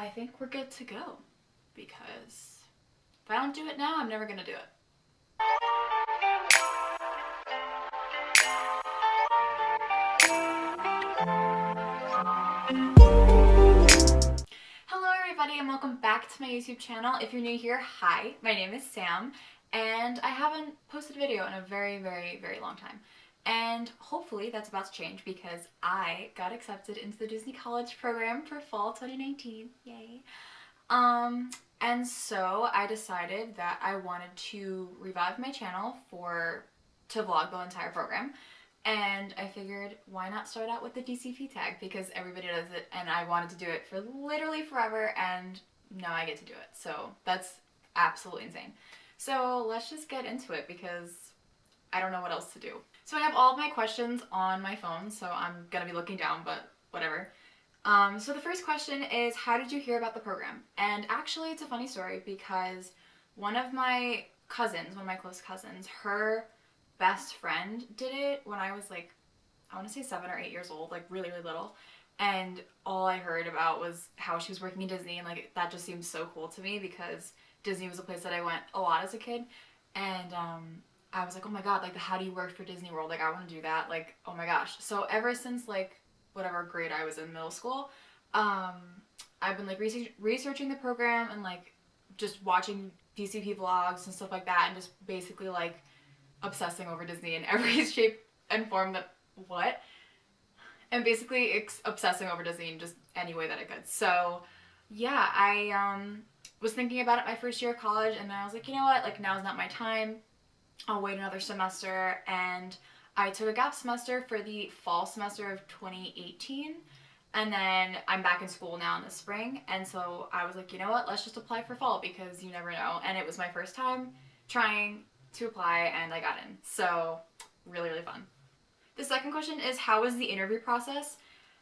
I think we're good to go, because if I don't do it now, I'm never gonna do it. Hello everybody and welcome back to my YouTube channel. If you're new here, hi, my name is Sam, and I haven't posted a video in a very long time. And hopefully that's about to change because I got accepted into the Disney College program for fall 2019. Yay. And so I decided that I wanted to revive my channel to vlog the entire program. And I figured, why not start out with the DCP tag, because everybody does it and I wanted to do it for literally forever, and now I get to do it. So that's absolutely insane. So let's just get into it because I don't know what else to do. So I have all of my questions on my phone, so I'm gonna be looking down, but whatever. So the first question is, how did you hear about the program? And actually it's a funny story because one of my close cousins, her best friend did it when I was like, I want to say 7 or 8 years old, like really little. And all I heard about was how she was working in Disney, and like that just seemed so cool to me because Disney was a place that I went a lot as a kid. And I was like, oh my god, like how do you work for Disney World? Like I want to do that, like oh my gosh. So ever since like whatever grade I was in middle school, I've been like researching the program and like just watching DCP vlogs and stuff like that, and just basically like obsessing over Disney in every shape and form and basically obsessing over Disney in just any way that I could. So yeah, I was thinking about it my first year of college, and I was like, you know what, like now's not my time, I'll wait another semester. And I took a gap semester for the fall semester of 2018, and then I'm back in school now in the spring. And so I was like, you know what, let's just apply for fall because you never know. And it was my first time trying to apply, and I got in. So really fun. The second question is, how was the interview process?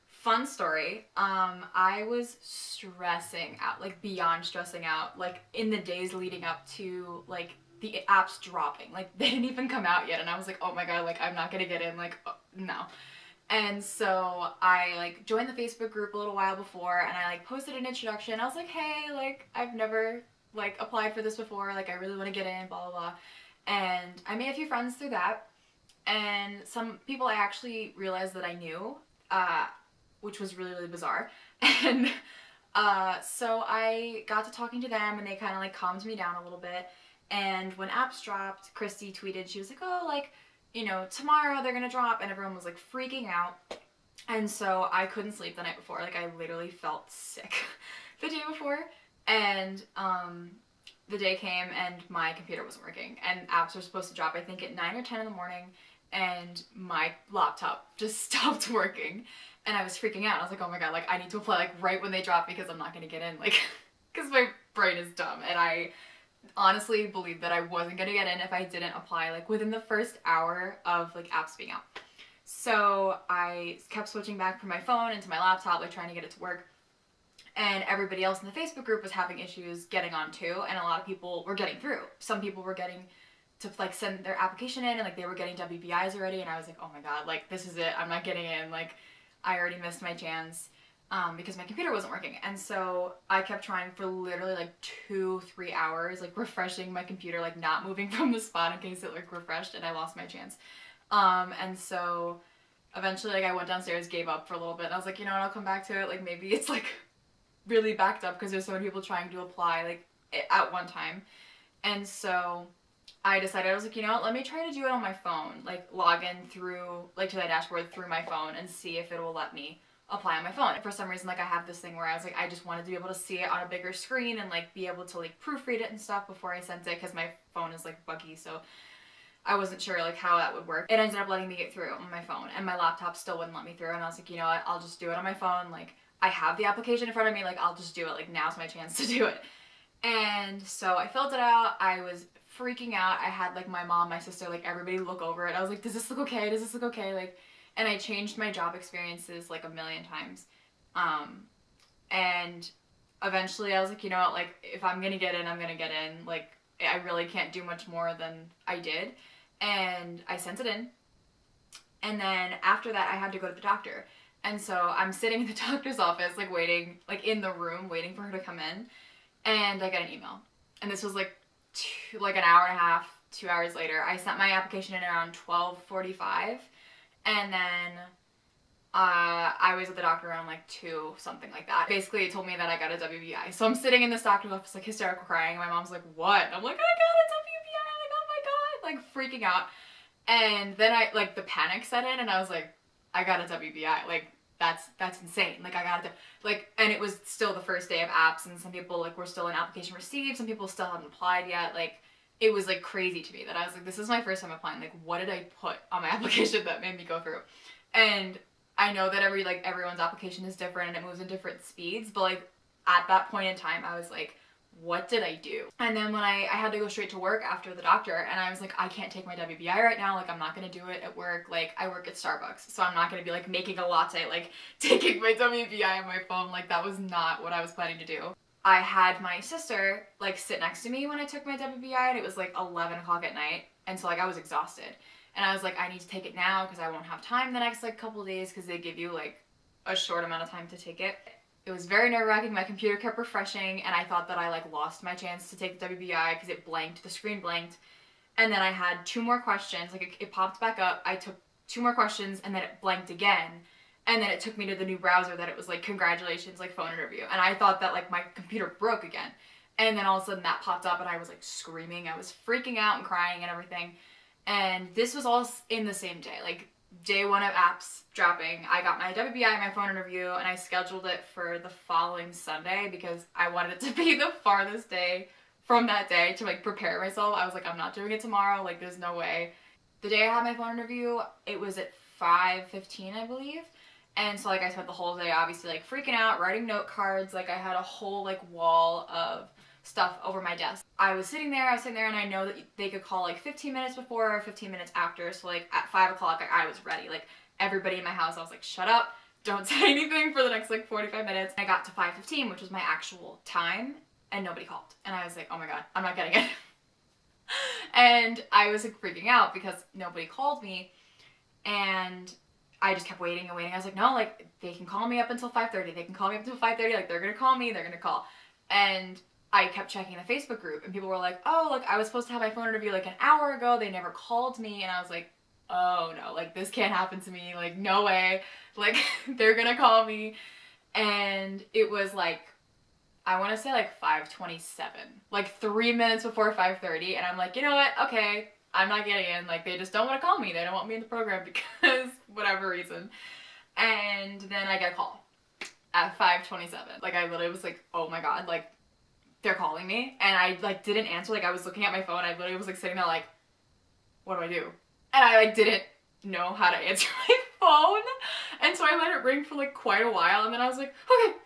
Fun story. I was stressing out, like beyond stressing out, like in the days leading up to like the apps dropping. Like they didn't even come out yet, and I was like, oh my god, like I'm not gonna get in, like oh, no. And so I like joined the Facebook group a little while before, and I like posted an introduction. I was like, hey, like I've never like applied for this before, like I really want to get in, blah blah blah. And I made a few friends through that, and some people I actually realized that I knew, which was really bizarre. And so I got to talking to them, and they kind of like calmed me down a little bit. And when apps dropped, Christy tweeted, she was like, oh, like, you know, tomorrow they're gonna drop, and everyone was like freaking out. And so I couldn't sleep the night before, like I literally felt sick the day before. And the day came and my computer wasn't working, and apps were supposed to drop I think at 9 or 10 in the morning, and my laptop just stopped working, and I was freaking out. I was like, oh my god, like I need to apply like right when they drop because I'm not gonna get in, like because my brain is dumb. And I honestly believed that I wasn't gonna get in if I didn't apply like within the first hour of like apps being out. So I kept switching back from my phone into my laptop, like trying to get it to work. And everybody else in the Facebook group was having issues getting on too, and a lot of people were getting through. Some people were getting to like send their application in, and like they were getting WBIs already, and I was like, oh my god, like this is it, I'm not getting in, like I already missed my chance because my computer wasn't working. And so I kept trying for literally like 2-3 hours, like refreshing my computer, like not moving from the spot in case it like refreshed, and I lost my chance. And so eventually like I went downstairs, gave up for a little bit, and I was like, you know what, I'll come back to it, like maybe it's like really backed up because there's so many people trying to apply like at one time. And so I decided, I was like, you know what, let me try to do it on my phone, like log in through like to that dashboard through my phone and see if it will let me apply on my phone. And for some reason, like I have this thing where I was like, I just wanted to be able to see it on a bigger screen and like be able to like proofread it and stuff before I sent it, because my phone is like buggy, so I wasn't sure like how that would work. It ended up letting me get through on my phone, and my laptop still wouldn't let me through. And I was like, you know what, I'll just do it on my phone, like I have the application in front of me, like I'll just do it, like now's my chance to do it. And so I filled it out. I was freaking out. I had like my mom, my sister, like everybody look over it. I was like, does this look okay? Does this look okay? Like, and I changed my job experiences like a million times. And eventually I was like, you know what, like if I'm gonna get in, I'm gonna get in. Like I really can't do much more than I did. And I sent it in. And then after that I had to go to the doctor. And so I'm sitting in the doctor's office, like waiting, like in the room, waiting for her to come in. And I get an email. And this was like an hour and a half, 2 hours later. I sent my application in around 12:45. And then I was at the doctor around like 2, something like that. Basically, it told me that I got a WBI. So I'm sitting in this doctor's office, like hysterical crying. And my mom's like, what? And I'm like, I got a WBI. Like, oh my God. Like freaking out. And then the panic set in and I was like, I got a WBI. Like, that's insane. Like, I got it. Like, and it was still the first day of apps and some people like were still in application received. Some people still hadn't applied yet. Like, it was like crazy to me that I was like, this is my first time applying. Like, what did I put on my application that made me go through? And I know that everyone's application is different and it moves in different speeds. But like at that point in time, I was like, what did I do? And then when I had to go straight to work after the doctor and I was like, I can't take my WBI right now. Like, I'm not going to do it at work. Like, I work at Starbucks, so I'm not going to be like making a latte, like taking my WBI on my phone. Like, that was not what I was planning to do. I had my sister like sit next to me when I took my WBI and it was like 11 o'clock at night. And so like I was exhausted and I was like, I need to take it now because I won't have time the next like couple days because they give you like a short amount of time to take it. It was very nerve-wracking. My computer kept refreshing and I thought that I like lost my chance to take the WBI because it blanked, the screen blanked. And then I had 2 more questions, like it popped back up. I took 2 more questions and then it blanked again. And then it took me to the new browser that it was like, congratulations, like phone interview. And I thought that like my computer broke again. And then all of a sudden that popped up and I was like screaming. I was freaking out and crying and everything. And this was all in the same day. Like, day 1 of apps dropping, I got my WBI, my phone interview, and I scheduled it for the following Sunday because I wanted it to be the farthest day from that day to like prepare myself. I was like, I'm not doing it tomorrow. Like, there's no way. The day I had my phone interview, it was at 5:15, I believe. And so like I spent the whole day obviously like freaking out, writing note cards. Like, I had a whole like wall of stuff over my desk. I was sitting there and I know that they could call like 15 minutes before or 15 minutes after. So like at 5 o'clock, I was ready. Like, everybody in my house, I was like, shut up, don't say anything for the next like 45 minutes. I got to 5:15, which was my actual time, and nobody called. And I was like, oh my God, I'm not getting it. And I was like freaking out because nobody called me. And I just kept waiting and waiting. I was like, no, like, they can call me up until 5:30. They can call me up until 5:30. Like, they're gonna call me, they're gonna call. And I kept checking the Facebook group and people were like, oh, like, I was supposed to have my phone interview like an hour ago. They never called me. And I was like, oh no, like, this can't happen to me. Like, no way. Like, they're gonna call me. And it was like, I want to say like 5:27, like 3 minutes before 5:30. And I'm like, you know what? Okay, I'm not getting in. Like, they just don't want to call me. They don't want me in the program because whatever reason. And then I get a call at 5:27. Like, I literally was like, oh my God, like, they're calling me. And I like didn't answer. Like, I was looking at my phone. I literally was like sitting there like, what do I do? And I like didn't know how to answer my phone. And so I let it ring for like quite a while. And then I was like, okay.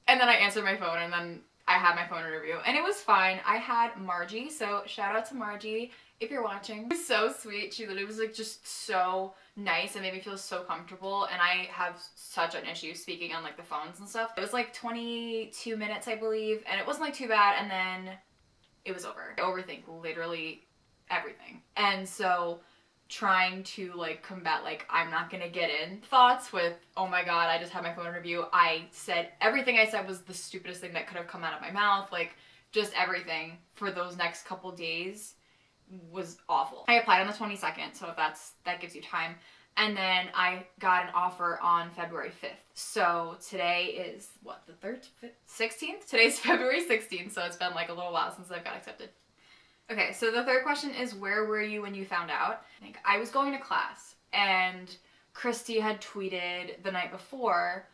And then I answered my phone and then I had my phone interview and it was fine. I had Margie, so shout out to Margie if you're watching. It was so sweet. She literally was like just so nice and made me feel so comfortable. And I have such an issue speaking on like the phones and stuff. It was like 22 minutes, I believe, and it wasn't like too bad. And then it was over. I overthink literally everything. And so trying to like combat like I'm not gonna get in thoughts with, oh my God, I just had my phone interview. I said everything I said was the stupidest thing that could have come out of my mouth. Like, just everything for those next couple days was awful. I applied on the 22nd, so if that gives you time. And then I got an offer on February 5th. So today is what, the 3rd, 16th? Today's February 16th, so it's been like a little while since I've got accepted. Okay, so the third question is, where were you when you found out? I think I was going to class, and Christy had tweeted the night before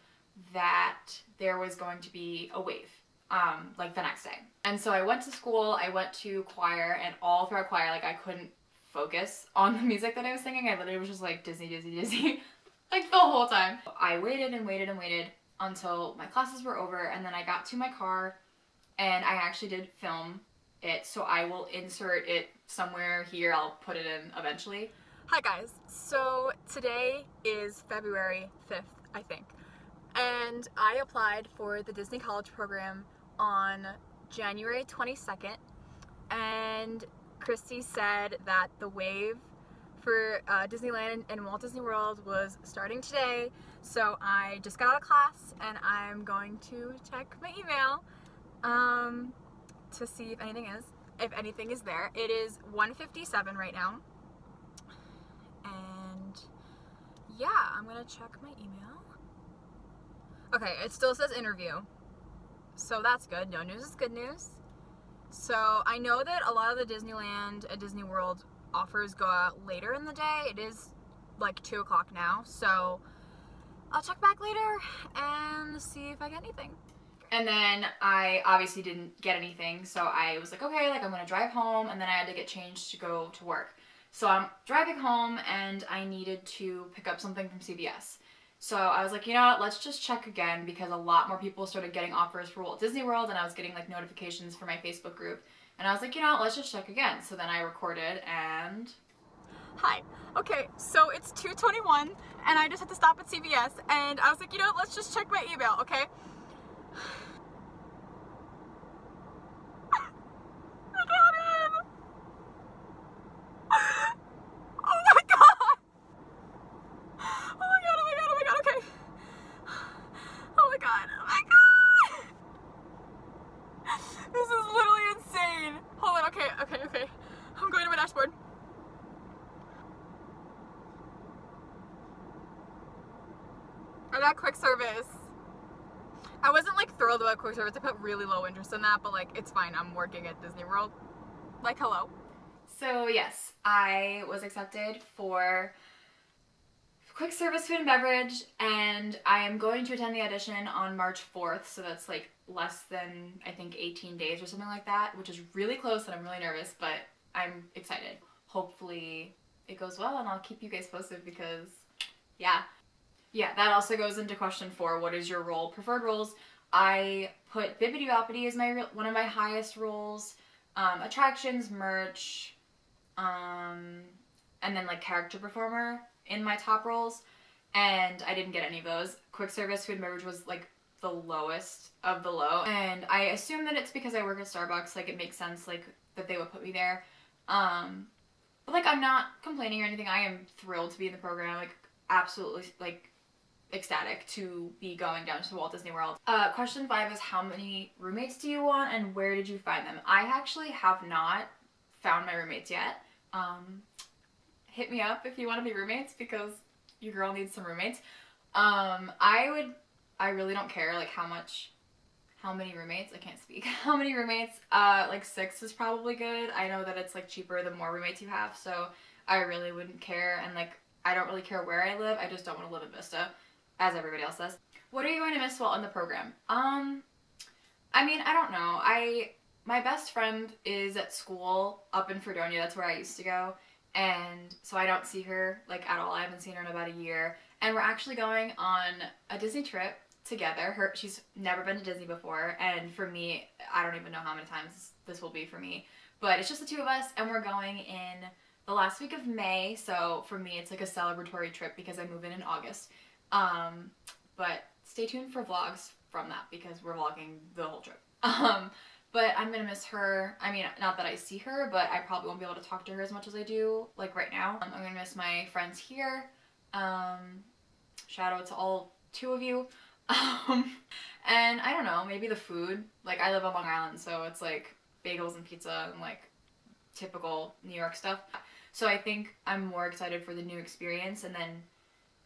that there was going to be a wave, like the next day. And so I went to school, I went to choir, and all throughout choir, like, I couldn't focus on the music that I was singing. I literally was just like Disney, Disney, Disney, like the whole time. I waited and waited and waited until my classes were over, and then I got to my car, and I actually did film it, so I will insert it somewhere here. I'll put it in eventually. Hi guys, so today is February 5th, I think, and I applied for the Disney College program on January 22nd, and Christy said that the wave for Disneyland and Walt Disney World was starting today, so I just got out of class and I'm going to check my email to see if anything is there. It is 1:57 right now, and yeah, I'm gonna check my email. Okay, it still says interview, so that's good. No news is good news. So I know that a lot of the Disneyland and Disney World offers go out later in the day. It is like 2 o'clock now, so I'll check back later and see if I get anything. And then I obviously didn't get anything, so I was like, okay, like I'm gonna drive home, and then I had to get changed to go to work. So I'm driving home and I needed to pick up something from CVS. So I was like, you know what, let's just check again, because a lot more people started getting offers for Walt Disney World, and I was getting like notifications for my Facebook group. And I was like, you know what, let's just check again. So then I recorded and... Hi. Okay, so it's 2:21 and I just had to stop at CVS, and I was like, you know what, let's just check my email, okay? I got in! Oh my god! Oh my god, oh my god, oh my god, okay. Oh my god, oh my god! This is literally insane. Hold on, okay. I'm going to my dashboard. I got quick service. I wasn't like thrilled about quick service. I put really low interest in that, but like it's fine. I'm working at Disney World. Like, hello. So yes, I was accepted for quick service food and beverage, and I am going to attend the audition on March 4th, so that's like less than, I think, 18 days or something like that, which is really close, and I'm really nervous, but I'm excited. Hopefully it goes well, and I'll keep you guys posted, because yeah. Yeah, that also goes into question 4. What is your role? Preferred roles. I put Bibbidi Boppidi as one of my highest roles. Attractions, merch, and then like character performer in my top roles. And I didn't get any of those. Quick service food and beverage was like the lowest of the low. And I assume that it's because I work at Starbucks. Like it makes sense like that they would put me there. But like I'm not complaining or anything. I am thrilled to be in the program. Like absolutely like ecstatic to be going down to Walt Disney World. Question 5 is, how many roommates do you want and where did you find them? I actually have not found my roommates yet. Hit me up if you want to be roommates, because your girl needs some roommates. I really don't care like how many roommates, I can't speak. How many roommates? Like 6 is probably good. I know that it's like cheaper the more roommates you have, so I really wouldn't care, and like I don't really care where I live, I just don't want to live in Vista, as everybody else does. What are you going to miss while in the program? I mean, I don't know. My best friend is at school up in Fredonia. That's where I used to go. And so I don't see her like at all. I haven't seen her in about a year. And we're actually going on a Disney trip together. She's never been to Disney before. And for me, I don't even know how many times this will be for me. But it's just the 2 of us, and we're going in the last week of May. So for me, it's like a celebratory trip because I move in August. But stay tuned for vlogs from that, because we're vlogging the whole trip. But I'm gonna miss her. I mean, not that I see her, but I probably won't be able to talk to her as much as I do, like right now. I'm gonna miss my friends here. Shout out to all 2 of you. And I don't know, maybe the food. Like, I live on Long Island, so it's like bagels and pizza and like typical New York stuff. So I think I'm more excited for the new experience, and then,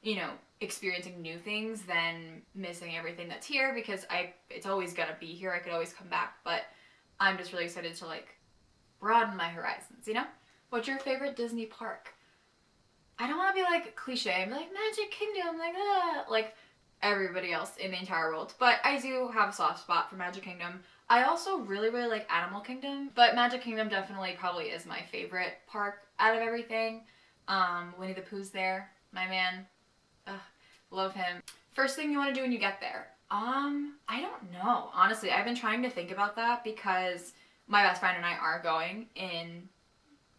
you know, experiencing new things than missing everything that's here, because it's always gonna be here. I could always come back, but I'm just really excited to like broaden my horizons, you know? What's your favorite Disney park? I don't want to be like cliche and be like Magic Kingdom, like everybody else in the entire world, but I do have a soft spot for Magic Kingdom. I also really like Animal Kingdom, but Magic Kingdom definitely probably is my favorite park out of everything. Winnie the Pooh's there, my man. Love him. First thing you want to do when you get there? I don't know. Honestly, I've been trying to think about that, because my best friend and I are going in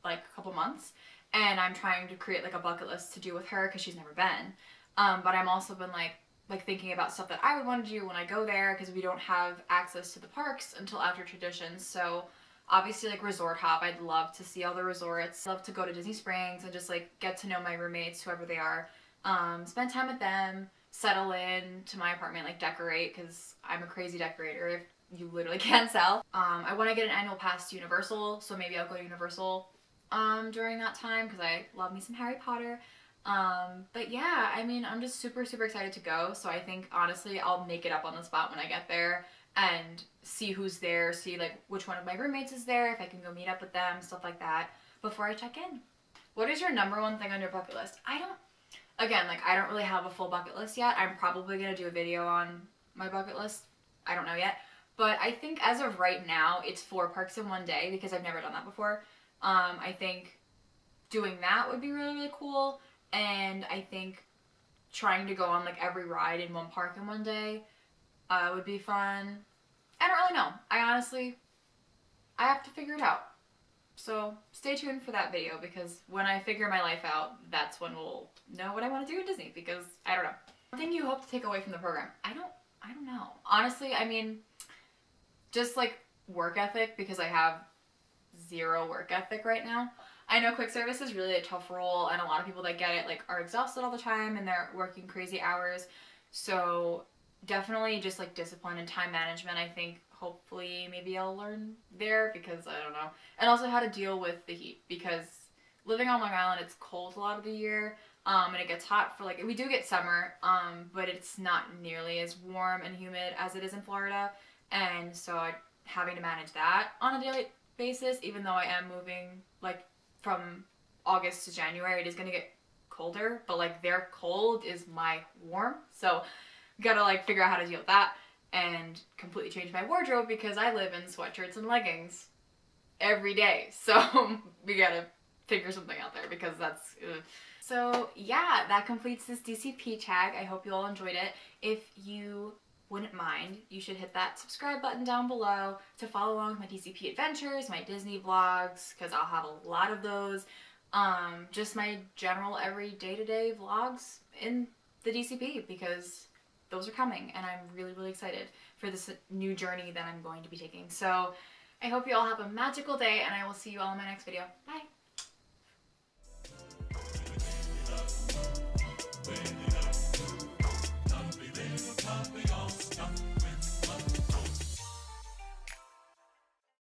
like a couple months, and I'm trying to create like a bucket list to do with her, because she's never been. But I'm also been like thinking about stuff that I would want to do when I go there, because we don't have access to the parks until after traditions. So Obviously, like, resort hop. I'd love to see all the resorts. Love to go to Disney Springs and just, like, get to know my roommates, whoever they are. Spend time with them, settle in to my apartment, like, decorate, because I'm a crazy decorator, if you literally can't tell. I want to get an annual pass to Universal, so maybe I'll go to Universal during that time, because I love me some Harry Potter. But yeah, I mean, I'm just super, super excited to go, so I think, honestly, I'll make it up on the spot when I get there, and see who's there, see, like, which one of my roommates is there, if I can go meet up with them, stuff like that, before I check in. What is your number one thing on your bucket list? I don't really have a full bucket list yet. I'm probably going to do a video on my bucket list. I don't know yet. But I think as of right now, it's 4 parks in one day, because I've never done that before. I think doing that would be really, really cool. And I think trying to go on, like, every ride in one park in one day would be fun. I don't really know. I have to figure it out. So stay tuned for that video, because when I figure my life out, that's when we'll know what I want to do at Disney, because I don't know. One thing you hope to take away from the program? I don't know. Honestly, I mean, just, like, work ethic, because I have 0 work ethic right now. I know quick service is really a tough role, and a lot of people that get it, like, are exhausted all the time and they're working crazy hours. So definitely just, like, discipline and time management, I think. Hopefully maybe I'll learn there, because I don't know. And also how to deal with the heat, because living on Long Island, it's cold a lot of the year, and it gets hot for, like, we do get summer, but it's not nearly as warm and humid as it is in Florida, and so having to manage that on a daily basis, even though I am moving, like, from August to January, it is going to get colder, but, like, their cold is my warm, so gotta, like, figure out how to deal with that, and completely change my wardrobe, because I live in sweatshirts and leggings every day, so we gotta figure something out there, because that's So yeah, that completes this DCP tag. I hope you all enjoyed it. If you wouldn't mind, you should hit that subscribe button down below to follow along with my DCP adventures, my Disney vlogs, because I'll have a lot of those, just my general every day-to-day vlogs in the DCP, because those are coming, and I'm really, really excited for this new journey that I'm going to be taking. So I hope you all have a magical day, and I will see you all in my next video. Bye!